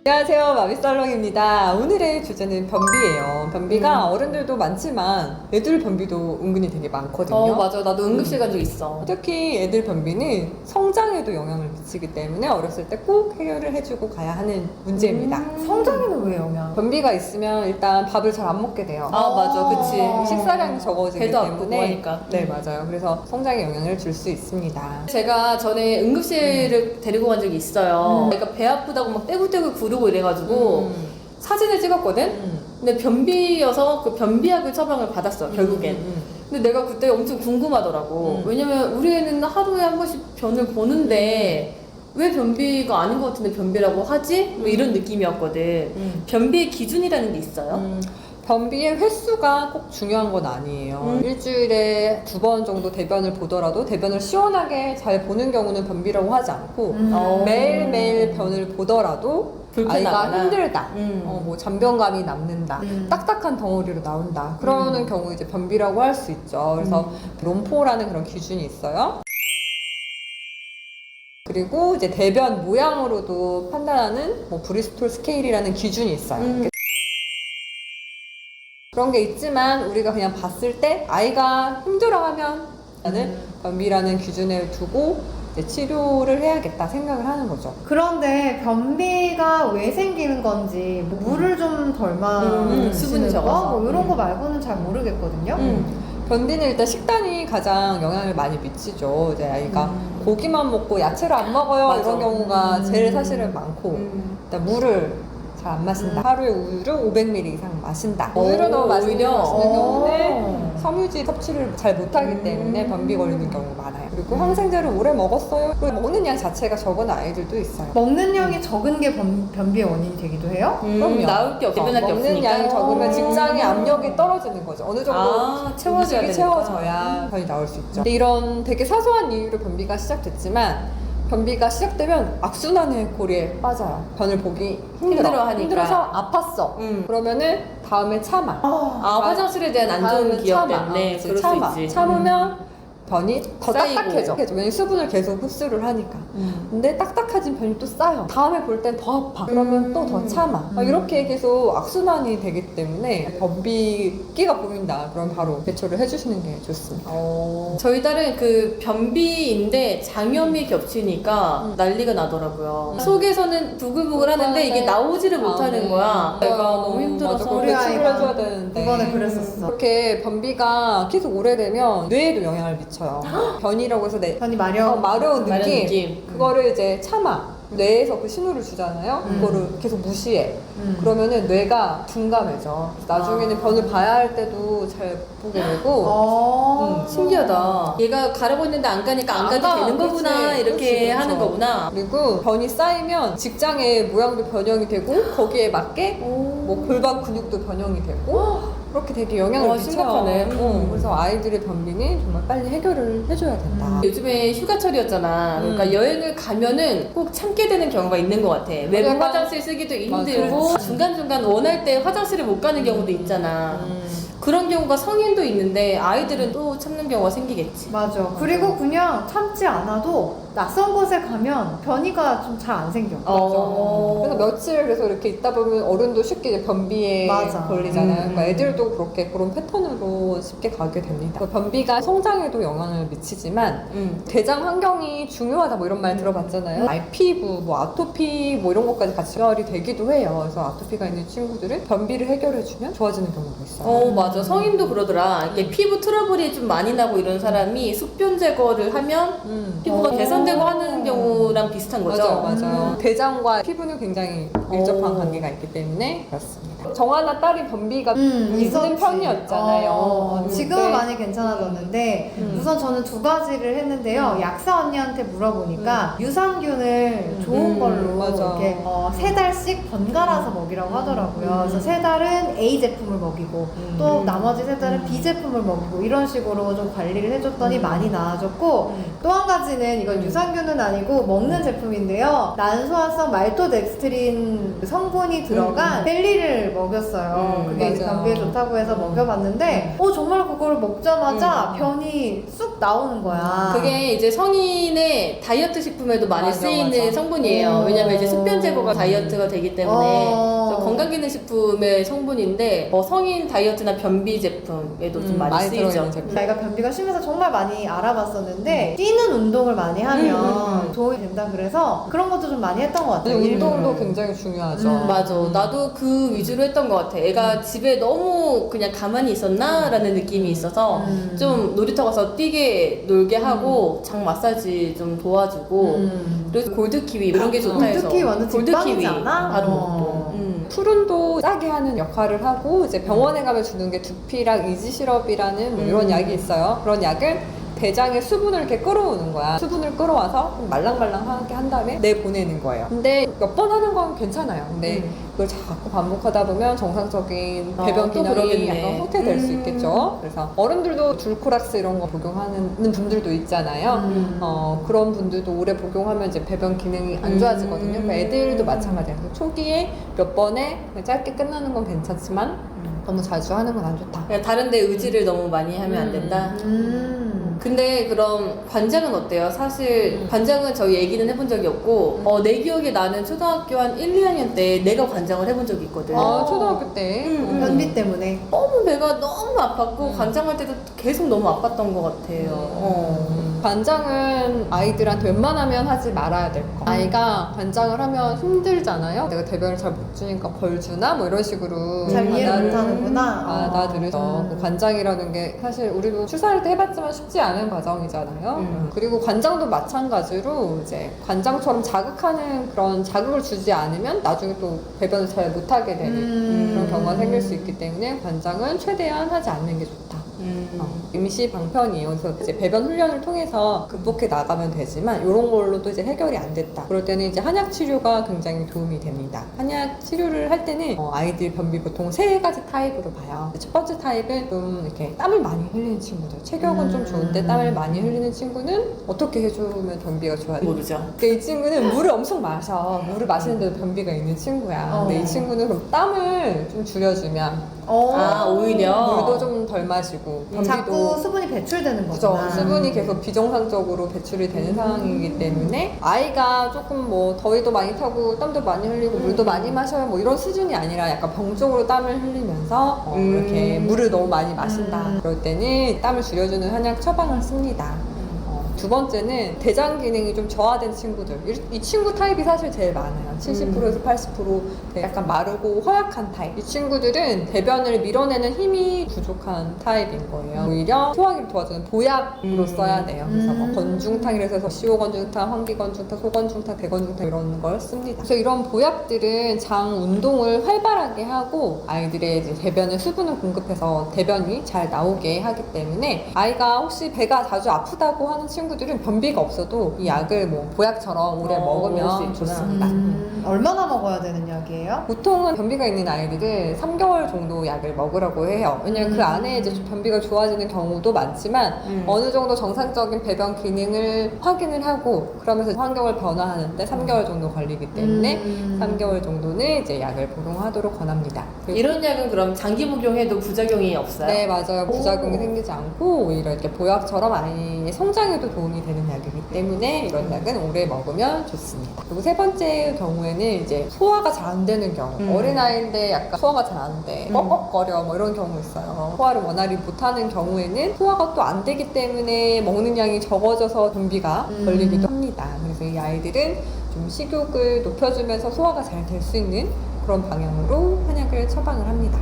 안녕하세요, 마미살롱입니다. 오늘의 주제는 변비예요. 변비가 어른들도 많지만 애들 변비도 은근히 되게 많거든요. 맞아. 나도 응급실 간 적 있어. 특히 애들 변비는 성장에도 영향을 미치기 때문에 어렸을 때 꼭 해결을 해주고 가야 하는 문제입니다. 성장에는 왜 영향? 변비가 있으면 일단 밥을 잘 안 먹게 돼요. 맞아. 그치. 식사량이 적어지기 배도 아프고 때문에 하니까. 네, 맞아요. 그래서 성장에 영향을 줄 수 있습니다. 제가 전에 응급실을 데리고 간 적이 있어요. 그러니까 배 아프다고 막 떼굴떼굴 구르고 이래가지고 사진을 찍었거든? 근데 변비여서 그 변비약을 처방을 받았어, 결국엔. 근데 내가 그때 엄청 궁금하더라고. 왜냐면 우리 애는 하루에 한 번씩 변을 보는데 왜 변비가 아닌 것 같은데 변비라고 하지? 뭐 이런 느낌이었거든. 변비의 기준이라는 게 있어요? 변비의 횟수가 꼭 중요한 건 아니에요. 일주일에 2번 정도 대변을 보더라도 대변을 시원하게 잘 보는 경우는 변비라고 하지 않고 매일매일 변을 보더라도 불편하거나. 아이가 힘들다, 음. 뭐 잔변감이 남는다, 딱딱한 덩어리로 나온다, 그러는 경우 이제 변비라고 할 수 있죠. 그래서 롬포라는 그런 기준이 있어요. 그리고 이제 대변 모양으로도 판단하는 뭐 브리스톨 스케일이라는 기준이 있어요. 그런 게 있지만 우리가 그냥 봤을 때 아이가 힘들어하면 나는 변비라는 기준을 두고 이제 치료를 해야겠다 생각을 하는 거죠. 그런데 변비가 왜 생기는 건지 뭐 물을 좀 덜 수분이 마시는 적어서. 거? 뭐 이런 거 말고는 잘 모르겠거든요. 변비는 일단 식단이 가장 영향을 많이 미치죠. 이제 아이가 고기만 먹고 야채를 안 먹어요. 맞아. 이런 경우가 제일 사실은 많고 일단 물을 잘 안 마신다. 하루에 우유를 500ml 이상 마신다. 우유를 너무 마시는 오히려? 경우는 섬유질 섭취를 잘 못하기 때문에 변비 걸리는 경우가 많아요. 그리고 항생제를 오래 먹었어요. 그리고 먹는 양 자체가 적은 아이들도 있어요. 먹는 양이 적은 게 변비의 원인이 되기도 해요? 그럼요. 나올 게 없, 대변할 게 먹는 없으니까. 양이 적으면 직장의 압력이 떨어지는 거죠. 어느 정도 채워져야 음식이 되니까. 채워져야 변이 나올 수 있죠. 근데 이런 되게 사소한 이유로 변비가 시작됐지만 변비가 시작되면 악순환의 고리에 빠져요. 변을 보기 힘들어하니까. 힘들어서 아팠어. 그러면은 다음에 참아. 화장실에 대한 안 좋은 다음에 기억 참아. 때문에 그럴 참아. 수 있지. 참으면 변이 더 쌓이고. 딱딱해져. 왜냐면 수분을 계속 흡수를 하니까. 근데 딱딱해진 변이 또 쌓여. 다음에 볼 땐 더 아파. 그러면 또 더 참아. 이렇게 계속 악순환이 되기 때문에 변비기가 보인다. 그럼 바로 대처를 해주시는 게 좋습니다. 저희 딸은 그 변비인데 장염이 겹치니까 난리가 나더라고요. 속에서는 부글부글 하는데 이게 나오지를 못하는 거야. 내가 너무 힘들어서. 맞아, 우리 배출을 아이가 해줘야 되는데. 이번에 그랬었어. 그렇게 변비가 계속 오래되면 뇌에도 영향을 미쳐요. 변이라고 해서 변이 마려운 마려운 마려운 느낌. 느낌. 그거를 이제 참아. 뇌에서 그 신호를 주잖아요. 그거를 계속 무시해. 그러면은 뇌가 둔감해져. 나중에는 변을 봐야 할 때도 잘 못 보게 되고. 신기하다. 얘가 가라고 했는데 안 가니까 안 가도 되는 그치, 거구나. 이렇게 그치, 하는 그쵸. 거구나. 그리고 변이 쌓이면 직장의 모양도 변형이 되고 거기에 맞게 뭐 골반 근육도 변형이 되고 그렇게 되게 영향을 와, 미쳐요. 심각하네. 그래서 아이들의 변비는 정말 빨리 해결을 해줘야 된다. 요즘에 휴가철이었잖아. 그러니까 여행을 가면은 꼭 참게 되는 경우가 있는 것 같아. 외부 약간- 화장실 쓰기도 맞아. 힘들고 중간중간 원할 때 화장실을 못 가는 경우도 있잖아. 그런 경우가 성인도 있는데 아이들은 또 참는 경우가 생기겠지. 맞아. 그리고 그냥 참지 않아도 낯선 곳에 가면 변이가 좀 잘 안 생겨. 그래서 며칠 그래서 이렇게 있다 보면 어른도 쉽게 이제 변비에 맞아. 걸리잖아요. 그러니까 애들도 그렇게 그런 패턴으로 쉽게 가게 됩니다. 그래서 변비가 성장에도 영향을 미치지만 대장 환경이 중요하다 뭐 이런 말 들어봤잖아요. 말피부, 뭐 아토피 뭐 이런 것까지 같이 연결이 되기도 해요. 그래서 아토피가 있는 친구들은 변비를 해결해주면 좋아지는 경우가 있어요. 맞아. 성인도 그러더라. 이렇게 피부 트러블이 좀 많이 나고 이런 사람이 숙변 제거를 하면 피부가 개선되고 하는 경우랑 비슷한 거죠. 맞아요. 대장과 피부는 굉장히 밀접한 관계가 있기 때문에 그렇습니다. 정하나 딸이 변비가 있는 있었지. 편이었잖아요. 지금은 네. 많이 괜찮아졌는데 우선 저는 2가지를 했는데요. 약사 언니한테 물어보니까 유산균을 좋은 걸로 맞아. 이렇게 3달씩 번갈아서 먹이라고 하더라고요. 그래서 3달은 A 제품을 먹이고 또 나머지 3달은 B 제품을 먹이고 이런 식으로 좀 관리를 해줬더니 많이 나아졌고 또 한 가지는 이건 유산균은 아니고 먹는 제품인데요. 난소화성 말토덱스트린 좋은 성분이 들어간 젤리를 먹였어요. 그게 이제 맞아. 변비에 좋다고 해서 먹여봤는데 정말 그걸 먹자마자 변이 쑥 나오는 거야. 그게 이제 성인의 다이어트 식품에도 많이 맞아, 쓰이는 맞아. 성분이에요. 왜냐면 이제 숙변 제거가 다이어트가 되기 때문에 그래서 건강기능식품의 성분인데 성인 다이어트나 변비 제품에도 좀 많이 쓰이죠. 들어있는 제품. 내가 변비가 심해서 정말 많이 알아봤었는데 뛰는 운동을 많이 하면 도움이 된다 그래서 그런 것도 좀 많이 했던 것 같아요. 운동도 굉장히 중요하죠. 맞아. 나도 그 위주로 했던 것 같아. 애가 집에 너무 그냥 가만히 있었나라는 느낌이 있어서 좀 놀이터 가서 뛰게 놀게 하고 장 마사지 좀 도와주고 그래서 골드키위 이런 게 좋다 해서 골드키위 완전 직방이잖아? 바로 먹고. 푸른도 짜게 하는 역할을 하고 이제 병원에 가면 주는 게 두피랑 이지 시럽이라는 뭐 이런 약이 있어요. 그런 약을 대장에 수분을 이렇게 끌어오는 거야. 수분을 끌어와서 좀 말랑말랑하게 한 다음에 내보내는 거예요. 근데 몇 번 하는 건 괜찮아요. 근데 그걸 자꾸 반복하다 보면 정상적인 배변 또 기능이 그러겠네. 약간 후퇴될 수 있겠죠. 그래서 어른들도 둘코락스 이런 거 복용하는 분들도 있잖아요. 그런 분들도 오래 복용하면 이제 배변 기능이 안 좋아지거든요. 그러니까 애들도 마찬가지예요. 그래서 초기에 몇 번에 짧게 끝나는 건 괜찮지만 너무 자주 하는 건 안 좋다. 그냥 다른데 의지를 너무 많이 하면 안 된다. 근데 그럼 관장은 어때요? 사실 관장은 저희 얘기는 해본 적이 없고 내 기억에 나는 초등학교 한 1, 2학년 때 내가 관장을 해본 적이 있거든. 초등학교 때 변비 때문에. 너무 배가 너무 아팠고 관장할 때도 계속 너무 아팠던 것 같아요. 관장은 아이들한테 웬만하면 하지 말아야 될 거. 아이가 관장을 하면 힘들잖아요. 내가 대변을 잘 못 주니까 벌 주나 뭐 이런 식으로 잘 이해를 받아들을- 못하는구나. 받아들여서 그 관장이라는 게 사실 우리도 출산할 때 해봤지만 쉽지 않은 과정이잖아요. 그리고 관장도 마찬가지로 이제 관장처럼 자극하는 그런 자극을 주지 않으면 나중에 또 배변을 잘 못하게 되는 그런 경우가 생길 수 있기 때문에 관장은 최대한 하지 않는 게 좋다. 임시 방편이에요. 그래서 이제 배변 훈련을 통해서 극복해 나가면 되지만 이런 걸로도 이제 해결이 안 됐다. 그럴 때는 이제 한약 치료가 굉장히 도움이 됩니다. 한약 치료를 할 때는 아이들 변비 보통 세 가지 타입으로 봐요. 첫 번째 타입은 좀 이렇게 땀을 많이 흘리는 친구들. 체격은 좀 좋은데 땀을 많이 흘리는 친구는 어떻게 해주면 변비가 좋아요? 모르죠. 이 친구는 물을 엄청 마셔. 물을 마시는데도 변비가 있는 친구야. 근데 이 친구는 그럼 땀을 좀 줄여주면 오히려 물도 좀 덜 마시고 자꾸 수분이 배출되는 그죠. 거구나. 수분이 계속 비정상적으로 배출이 되는 상황이기 때문에 아이가 조금 뭐 더위도 많이 타고 땀도 많이 흘리고 물도 많이 마셔요 뭐 이런 수준이 아니라 약간 병적으로 땀을 흘리면서 이렇게 물을 너무 많이 마신다. 그럴 때는 땀을 줄여주는 한약 처방을 씁니다. 두 번째는 대장 기능이 좀 저하된 친구들. 이 친구 타입이 사실 제일 많아요. 70%에서 80% 약간 마르고 허약한 타입. 이 친구들은 대변을 밀어내는 힘이 부족한 타입인 거예요. 오히려 소화기를 도와주는 보약으로 써야 돼요. 그래서 뭐 건중탕이라서 해서 시오건중탕, 환기건중탕, 소건중탕, 대건중탕 이런 걸 씁니다. 그래서 이런 보약들은 장 운동을 활발하게 하고 아이들의 이제 대변에 수분을 공급해서 대변이 잘 나오게 하기 때문에 아이가 혹시 배가 자주 아프다고 하는 친구들은 변비가 없어도 이 약을 뭐 보약처럼 오래 먹을 수 먹으면 있구나. 좋습니다. 얼마나 먹어야 되는 약이에요? 보통은 변비가 있는 아이들은 3개월 정도 약을 먹으라고 해요. 왜냐면 그 안에 이제 좀 변비가 좋아지는 경우도 많지만 어느 정도 정상적인 배변 기능을 확인을 하고 그러면서 환경을 변화하는데 3개월 정도 걸리기 때문에 3개월 정도는 이제 약을 복용하도록 권합니다. 이런 약은 그럼 장기 복용해도 부작용이 없어요? 네, 맞아요. 부작용이 생기지 않고 오히려 이렇게 보약처럼 아이의 성장에도 도움이 되는 약이기 때문에 이런 약은 오래 먹으면 좋습니다. 그리고 세 번째 경우에는 이제 소화가 잘 안 되는 경우. 어린아이인데 약간 소화가 잘 안 돼. 꺽꺽거려 뭐 이런 경우 있어요. 소화를 원활히 못하는 경우에는 소화가 또 안 되기 때문에 먹는 양이 적어져서 변비가 걸리기도 합니다. 그래서 이 아이들은 좀 식욕을 높여주면서 소화가 잘 될 수 있는 그런 방향으로 한약을 처방을 합니다.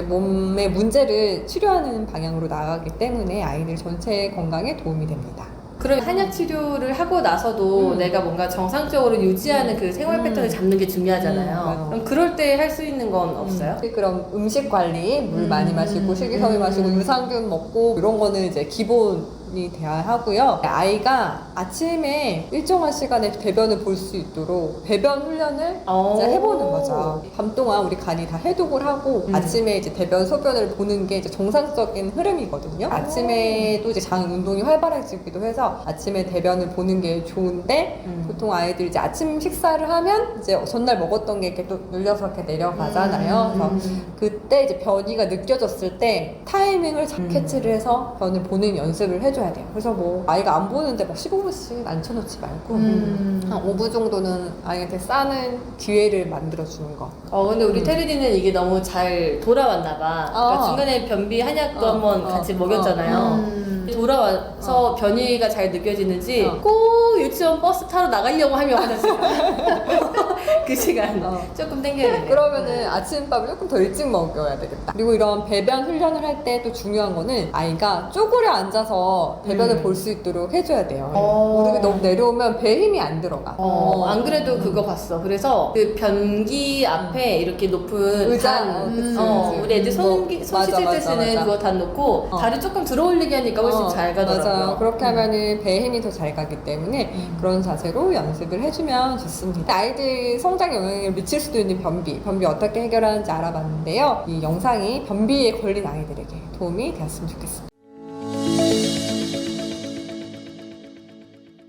몸의 문제를 치료하는 방향으로 나가기 때문에 아이들 전체 건강에 도움이 됩니다. 그럼 한약 치료를 하고 나서도 내가 뭔가 정상적으로 유지하는 그 생활 패턴을 잡는 게 중요하잖아요. 맞아요. 그럼 그럴 때 할 수 있는 건 없어요? 그럼 음식 관리, 물 많이 마시고 식이섬유 마시고 유산균 먹고 이런 거는 이제 기본 도움이 돼야 하고요. 아이가 아침에 일정한 시간에 배변을 볼 수 있도록 배변 훈련을 이제 해보는 거죠. 밤 동안 우리 간이 다 해독을 하고 아침에 이제 대변 소변을 보는 게 이제 정상적인 흐름이거든요. 아침에도 이제 장 운동이 활발해지기도 해서 아침에 대변을 보는 게 좋은데 보통 아이들이 이제 아침 식사를 하면 이제 전날 먹었던 게 이렇게 또 눌려서 이렇게 내려가잖아요. 그래서 그때 이제 변이가 느껴졌을 때 타이밍을 잘 캐치를 해서 변을 보는 연습을 해줘야 돼요. 그래서 뭐 아이가 안 보는데 막 15분씩 앉혀놓지 말고 한 5분 정도는 아이한테 싸는 기회를 만들어주는 거. 근데 우리 테리디는 이게 너무 잘 돌아왔나 봐. 그러니까 중간에 변비 한약도 한번 같이 먹였잖아요. 돌아와서 변이가 잘 느껴지는지 꼭 유치원 버스 타러 나가려고 하면 화장실 그 시간 조금 땡겨야겠네. 그러면은 아침밥을 조금 더 일찍 먹여야 되겠다. 그리고 이런 배변 훈련을 할 때 또 중요한 거는 아이가 쪼그려 앉아서 배변을 볼 수 있도록 해줘야 돼요. 무릎이 너무 내려오면 배 힘이 안 들어가. 안 그래도 그거 봤어. 그래서 그 변기 앞에 이렇게 높은 의자, 단, 그치, 우리 애들 손 맞아, 씻을 때 맞아, 쓰는 맞아. 그거 단 놓고 다리 조금 들어 올리게 하니까 훨씬 잘 가더라고요. 맞아요. 그렇게 하면은 배 힘이 더 잘 가기 때문에 그런 자세로 연습을 해주면 좋습니다. 아이들 성장 영향을 미칠 수도 있는 변비 어떻게 해결하는지 알아봤는데요. 이 영상이 변비에 걸린 아이들에게 도움이 되었으면 좋겠습니다.